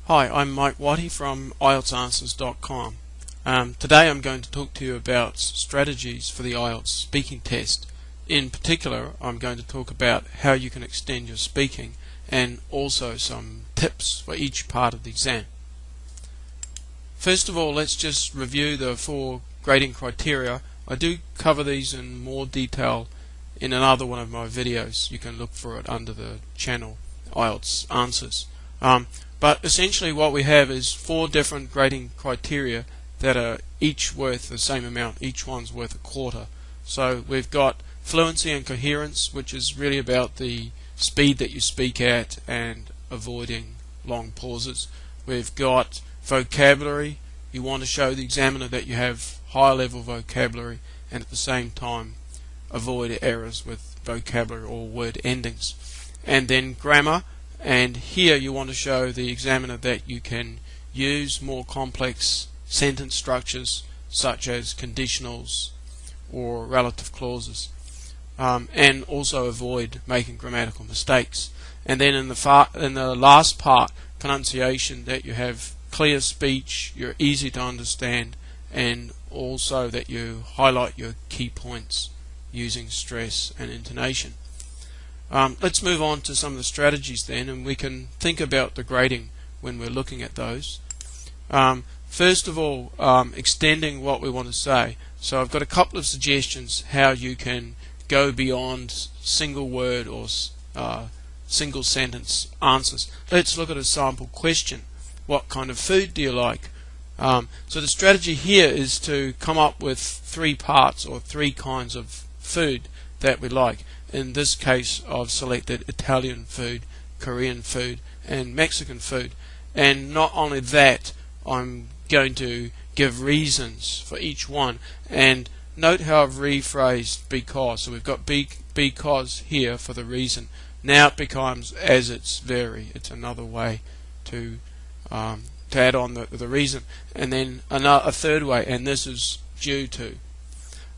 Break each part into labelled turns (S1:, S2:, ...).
S1: Hi, I'm Mike Watty from IELTSanswers.com. Today I'm going to talk to you about strategies for the IELTS speaking test. In particular, I'm going to talk about how you can extend your speaking and also some tips for each part of the exam. First of all, let's just review the 4 grading criteria. I do cover these in more detail in another one of my videos. You can look for it under the channel IELTS Answers. But essentially what we have is 4 different grading criteria that are each worth the same amount. Each one's worth a quarter. So we've got fluency and coherence, which is really about the speed that you speak at and avoiding long pauses. We've got vocabulary. You want to show the examiner that you have high level vocabulary and at the same time avoid errors with vocabulary or word endings. And then grammar. And here you want to show the examiner that you can use more complex sentence structures such as conditionals or relative clauses, and also avoid making grammatical mistakes. And then in the last part, pronunciation, that you have clear speech, you're easy to understand, and also that you highlight your key points using stress and intonation. Let's move on to some of the strategies then, and we can think about the grading when we're looking at those. First of all, extending what we want to say. So I've got a couple of suggestions how you can go beyond single word or single sentence answers. Let's look at a sample question. What kind of food do you like? So the strategy here is to come up with 3 parts or 3 kinds of food that we like. In this case, I've selected Italian food, Korean food, and Mexican food. And not only that, I'm going to give reasons for each one. And note how I've rephrased because. So we've got because here for the reason. Now it becomes as it's very. It's another way to add on the reason. And then a third way, and this is due to.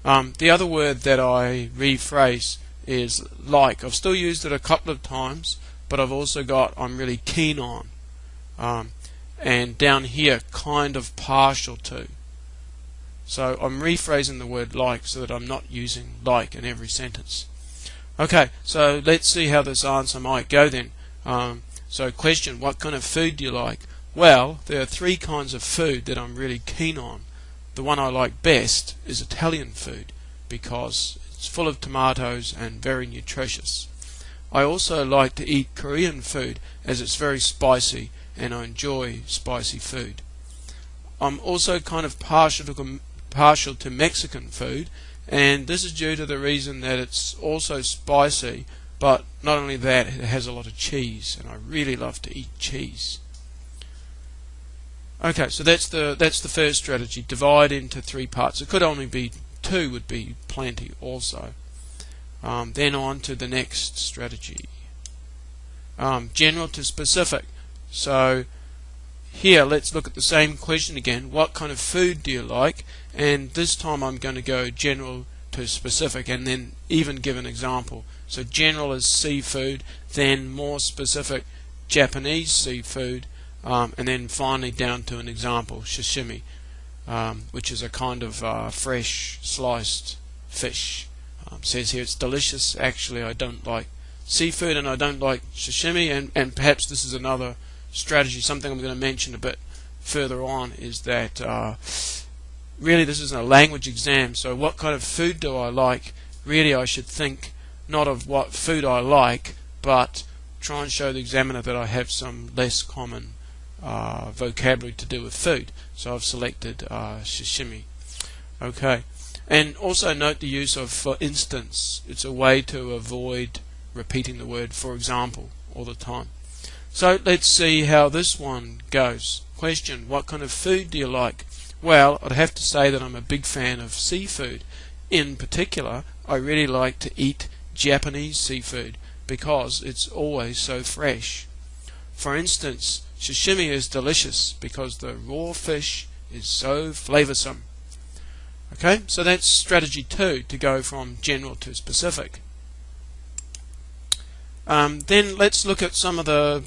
S1: The other word that I rephrase is like. I've still used it a couple of times, but I've also got I'm really keen on, and down here kind of partial to. So I'm rephrasing the word like so that I'm not using like in every sentence. Okay, so let's see how this answer might go then. So question, what kind of food do you like? Well, there are 3 kinds of food that I'm really keen on. The one I like best is Italian food because it's full of tomatoes and very nutritious. I also like to eat Korean food as it's very spicy and I enjoy spicy food. I'm also kind of partial to Mexican food, and this is due to the reason that it's also spicy, but not only that, it has a lot of cheese and I really love to eat cheese. Okay, so that's the first strategy. Divide into 3 parts. It could only be 2 would be plenty also. Then on to the next strategy. General to specific. So here let's look at the same question again. What kind of food do you like? And this time I'm going to go general to specific and then even give an example. So general is seafood, then more specific Japanese seafood, and then finally down to an example, sashimi, which is a kind of fresh sliced fish. Says here it's delicious. Actually, I don't like seafood and I don't like sashimi, and perhaps this is another strategy, something I'm going to mention a bit further on, is that really this isn't a language exam, so what kind of food do I like? Really I should think not of what food I like, but try and show the examiner that I have some less common vocabulary to do with food. So I've selected sashimi. Okay, and also note the use of for instance. It's a way to avoid repeating the word for example all the time. So let's see how this one goes. Question, what kind of food do you like? Well, I'd have to say that I'm a big fan of seafood. In particular, I really like to eat Japanese seafood because it's always so fresh. For instance, sashimi is delicious because the raw fish is so flavoursome. Okay, so that's strategy 2, to go from general to specific. Then let's look at some of the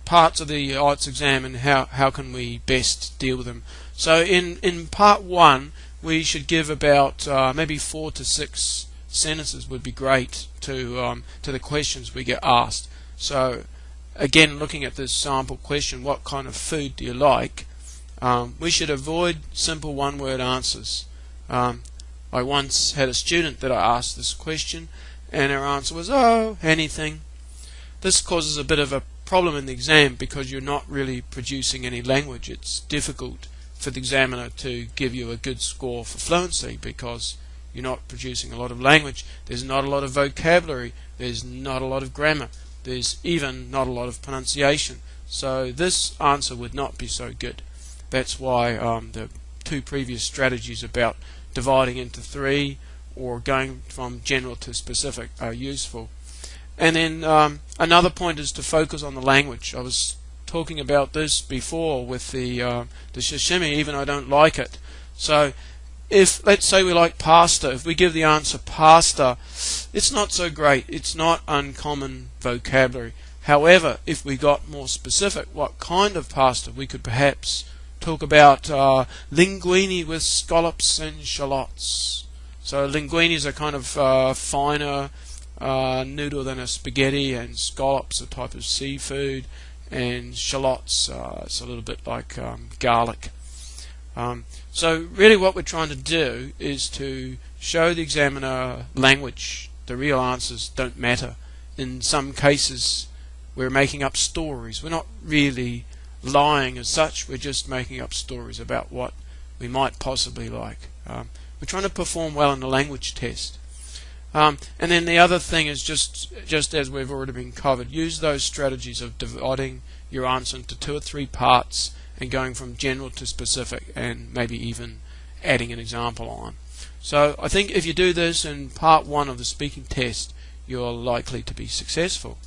S1: parts of the IELTS exam and how can we best deal with them. So in part 1 we should give about maybe 4 to 6 sentences would be great to the questions we get asked. So again, looking at this sample question, what kind of food do you like? We should avoid simple one-word answers. I once had a student that I asked this question and her answer was, oh, anything. This causes a bit of a problem in the exam because you're not really producing any language. It's difficult for the examiner to give you a good score for fluency because you're not producing a lot of language. There's not a lot of vocabulary. There's not a lot of grammar. There's even not a lot of pronunciation. So this answer would not be so good. That's why the 2 previous strategies about dividing into 3 or going from general to specific are useful. And then another point is to focus on the language. I was talking about this before with the sashimi, even I don't like it. So if, let's say we like pasta, if we give the answer pasta, it's not so great. It's not uncommon vocabulary. However, if we got more specific, what kind of pasta, we could perhaps talk about linguine with scallops and shallots. So linguine is a kind of finer noodle than a spaghetti, and scallops a type of seafood, and shallots it's a little bit like garlic. So really what we're trying to do is to show the examiner language. The real answers don't matter. In some cases we're making up stories. We're not really lying as such, we're just making up stories about what we might possibly like. We're trying to perform well in the language test. And then the other thing is just as we've already been covered, use those strategies of dividing your answer into 2 or 3 parts and going from general to specific and maybe even adding an example on. So I think if you do this in part 1 of the speaking test, you're likely to be successful.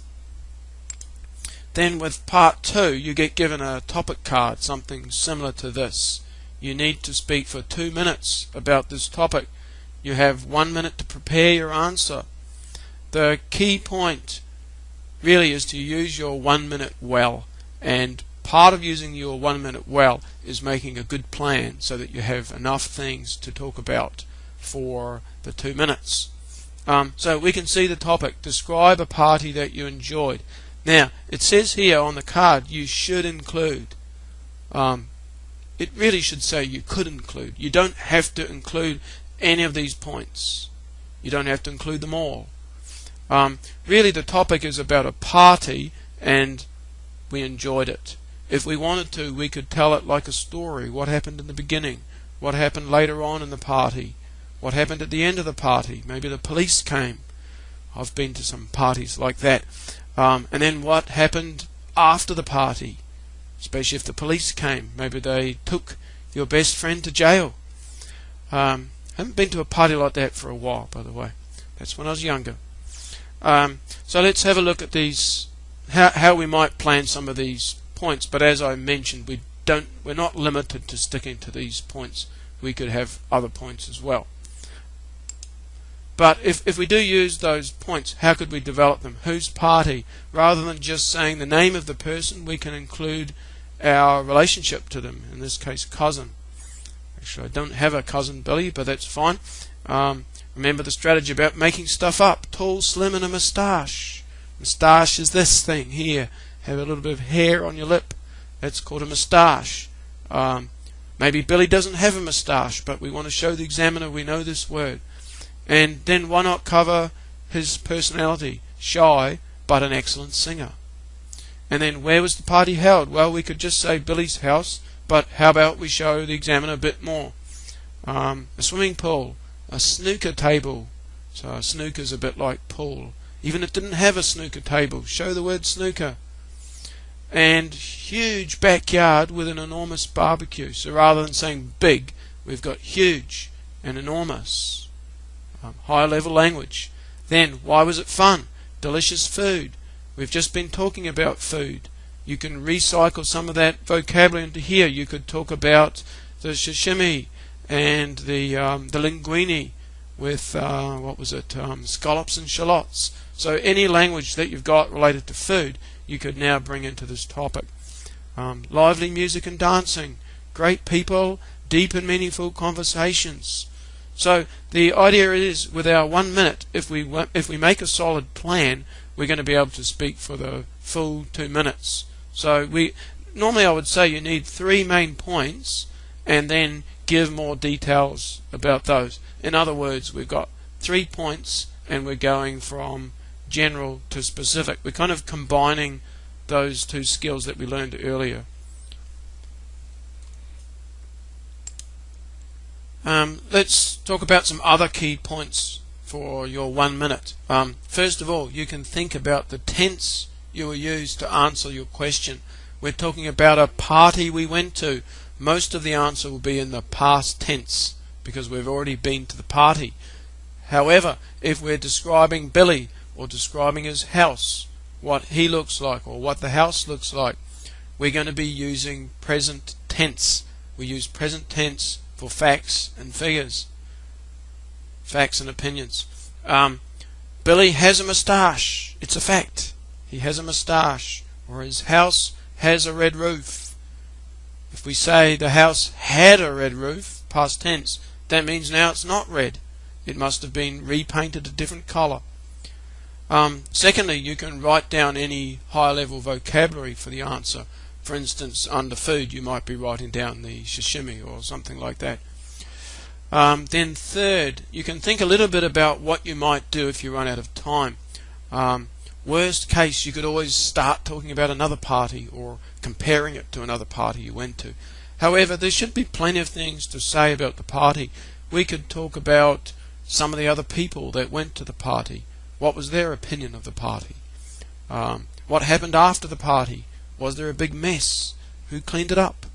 S1: Then with part 2 you get given a topic card, something similar to this. You need to speak for 2 minutes about this topic. You have 1 minute to prepare your answer. The key point really is to use your 1 minute well, and part of using your 1 minute well is making a good plan so that you have enough things to talk about for the 2 minutes. So we can see the topic, describe a party that you enjoyed. Now it says here on the card you should include. It really should say you could include. You don't have to include any of these points. You don't have to include them all. Really the topic is about a party and we enjoyed it. If we wanted to, we could tell it like a story. What happened in the beginning? What happened later on in the party? What happened at the end of the party? Maybe the police came. I've been to some parties like that. And then what happened after the party? Especially if the police came. Maybe they took your best friend to jail. I haven't been to a party like that for a while, by the way. That's when I was younger. So let's have a look at these, how we might plan some of these points. But as I mentioned, we're not limited to sticking to these points. We could have other points as well. But if we do use those points, how could we develop them? Whose party? Rather than just saying the name of the person, we can include our relationship to them. In this case, cousin. Actually, I don't have a cousin Billy, but that's fine. Remember the strategy about making stuff up. Tall, slim, and a moustache. Moustache is this thing here. Have a little bit of hair on your lip. That's called a moustache. Maybe Billy doesn't have a moustache, but we want to show the examiner we know this word. And then why not cover his personality? Shy, but an excellent singer. And then where was the party held? Well, we could just say Billy's house, but how about we show the examiner a bit more? A swimming pool, a snooker table. So a snooker's a bit like pool. Even if it didn't have a snooker table, show the word snooker. And huge backyard with an enormous barbecue. So rather than saying big, we've got huge and enormous. Higher level language. Then, why was it fun? Delicious food. We've just been talking about food. You can recycle some of that vocabulary into here. You could talk about the sashimi and the linguine with what was it? Scallops and shallots. So any language that you've got related to food, you could now bring into this topic. Lively music and dancing, great people, deep and meaningful conversations. So the idea is, with our 1 minute, if we make a solid plan, we're going to be able to speak for the full 2 minutes. So normally I would say you need 3 main points and then give more details about those. In other words, we've got 3 points and we're going from general to specific. We're kind of combining those 2 skills that we learned earlier. Let's talk about some other key points for your 1 minute. First of all, you can think about the tense you will use to answer your question. We're talking about a party we went to. Most of the answer will be in the past tense because we've already been to the party. However, if we're describing Billy or describing his house, what he looks like or what the house looks like, we're going to be using present tense. We use present tense for facts and figures, facts and opinions. Billy has a moustache. It's a fact. He has a moustache. Or his house has a red roof. If we say the house had a red roof, past tense, that means now it's not red. It must have been repainted a different colour. Secondly, you can write down any high-level vocabulary for the answer. For instance, under food, you might be writing down the sashimi or something like that. Then third, you can think a little bit about what you might do if you run out of time. Worst case, you could always start talking about another party or comparing it to another party you went to. However, there should be plenty of things to say about the party. We could talk about some of the other people that went to the party. What was their opinion of the party? What happened after the party? Was there a big mess? Who cleaned it up?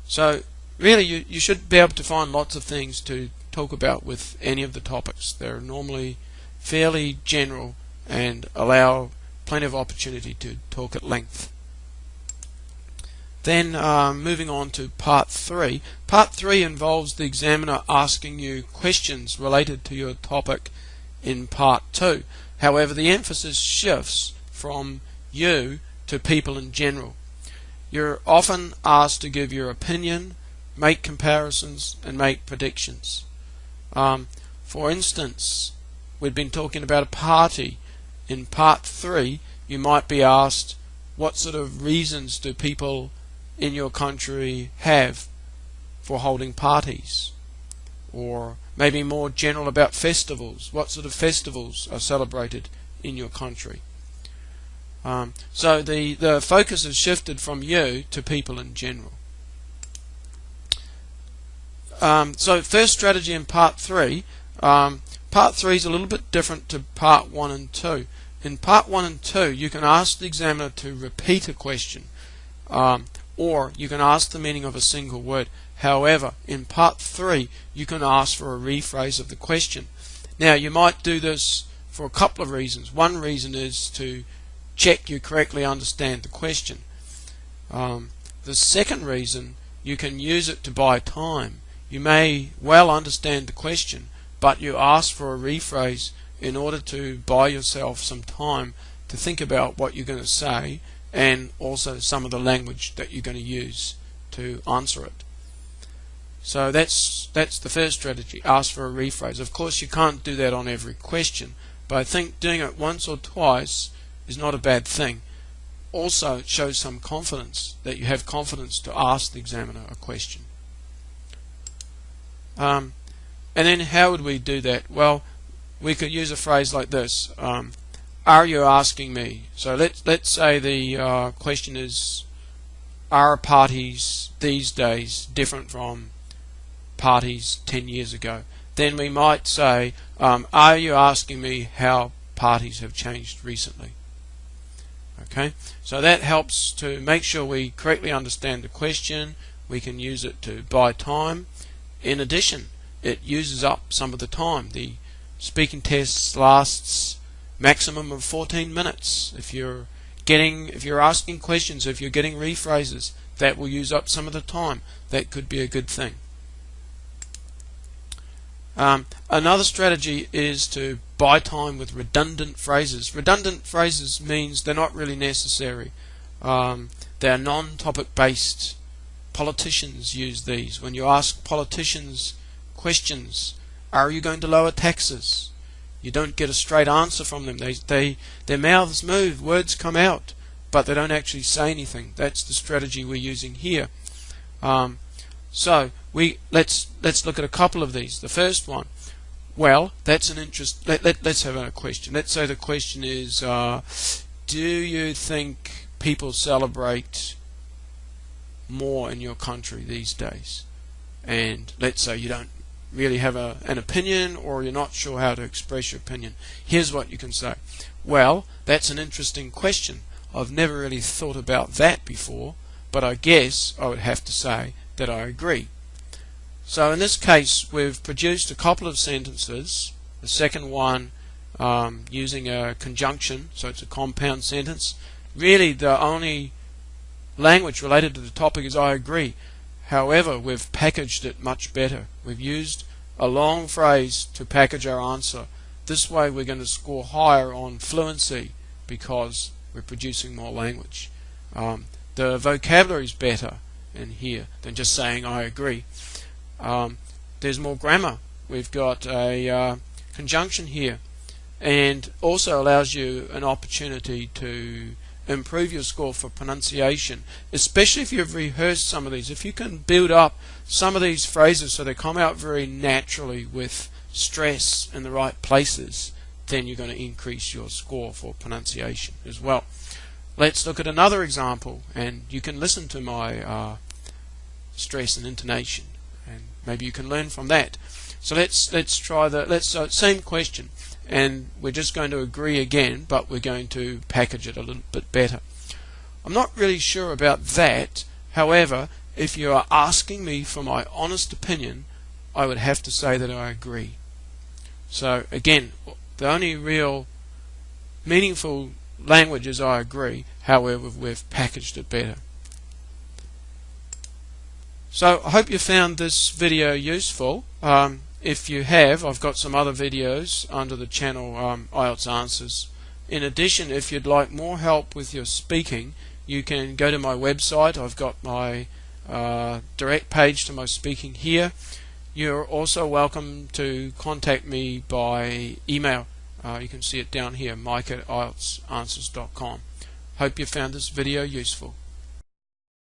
S1: So really you should be able to find lots of things to talk about with any of the topics. They're normally fairly general and allow plenty of opportunity to talk at length. Then moving on to part 3. Part 3 involves the examiner asking you questions related to your topic in part 2. However, the emphasis shifts from you to people in general. You're often asked to give your opinion, make comparisons, and make predictions. For instance, we've been talking about a party. In part 3, you might be asked, what sort of reasons do people in your country have for holding parties? Or maybe more general about festivals. What sort of festivals are celebrated in your country? So the focus has shifted from you to people in general. So first strategy in part 3. Part 3 is a little bit different to part 1 and 2. In part 1 and 2, you can ask the examiner to repeat a question, or you can ask the meaning of a single word. However, in part 3, you can ask for a rephrase of the question. Now, you might do this for a couple of reasons. One reason is to check you correctly understand the question. The second reason, you can use it to buy time. You may well understand the question, but you ask for a rephrase in order to buy yourself some time to think about what you're going to say and also some of the language that you're going to use to answer it. So that's the first strategy, ask for a rephrase. Of course, you can't do that on every question, but I think doing it once or twice is not a bad thing. Also, it shows some confidence, that you have confidence to ask the examiner a question. And then how would we do that? Well, we could use a phrase like this. Are you asking me? So let's say the question is, are parties these days different from parties 10 years ago? Then we might say, are you asking me how parties have changed recently? Okay, so that helps to make sure we correctly understand the question. We can use it to buy time. In addition, it uses up some of the time. The speaking test lasts maximum of 14 minutes. If you're asking questions, if you're getting rephrases, that will use up some of the time. That could be a good thing. Another strategy is to buy time with redundant phrases. Redundant phrases means they're not really necessary. They're non-topic based. Politicians use these. When you ask politicians questions, are you going to lower taxes? You don't get a straight answer from them. Their mouths move, words come out, but they don't actually say anything. That's the strategy we're using here. So let's look at a couple of these. The first one, well, that's an interest. Let's have a question. Let's say the question is, do you think people celebrate more in your country these days? And let's say you don't really have an opinion, or you're not sure how to express your opinion. Here's what you can say. Well, that's an interesting question. I've never really thought about that before, but I guess I would have to say that I agree. So in this case, we've produced a couple of sentences. The second one using a conjunction, so it's a compound sentence. Really, the only language related to the topic is I agree. However, we've packaged it much better. We've used a long phrase to package our answer. This way we're going to score higher on fluency because we're producing more language. The vocabulary is better in here than just saying I agree. There's more grammar. We've got a conjunction here, and also allows you an opportunity to improve your score for pronunciation, especially if you've rehearsed some of these. If you can build up some of these phrases so they come out very naturally with stress in the right places, then you're going to increase your score for pronunciation as well. Let's look at another example, and you can listen to my stress and intonation, and maybe you can learn from that. So let's try the same question, and we're just going to agree again, but we're going to package it a little bit better. I'm not really sure about that. However, if you are asking me for my honest opinion, I would have to say that I agree. So again, the only real meaningful language is I agree. However, we've packaged it better. So I hope you found this video useful. If you have, I've got some other videos under the channel IELTS Answers. In addition, if you'd like more help with your speaking, you can go to my website. I've got my direct page to my speaking here. You're also welcome to contact me by email. You can see it down here, mike@IELTSanswers.com. Hope you found this video useful.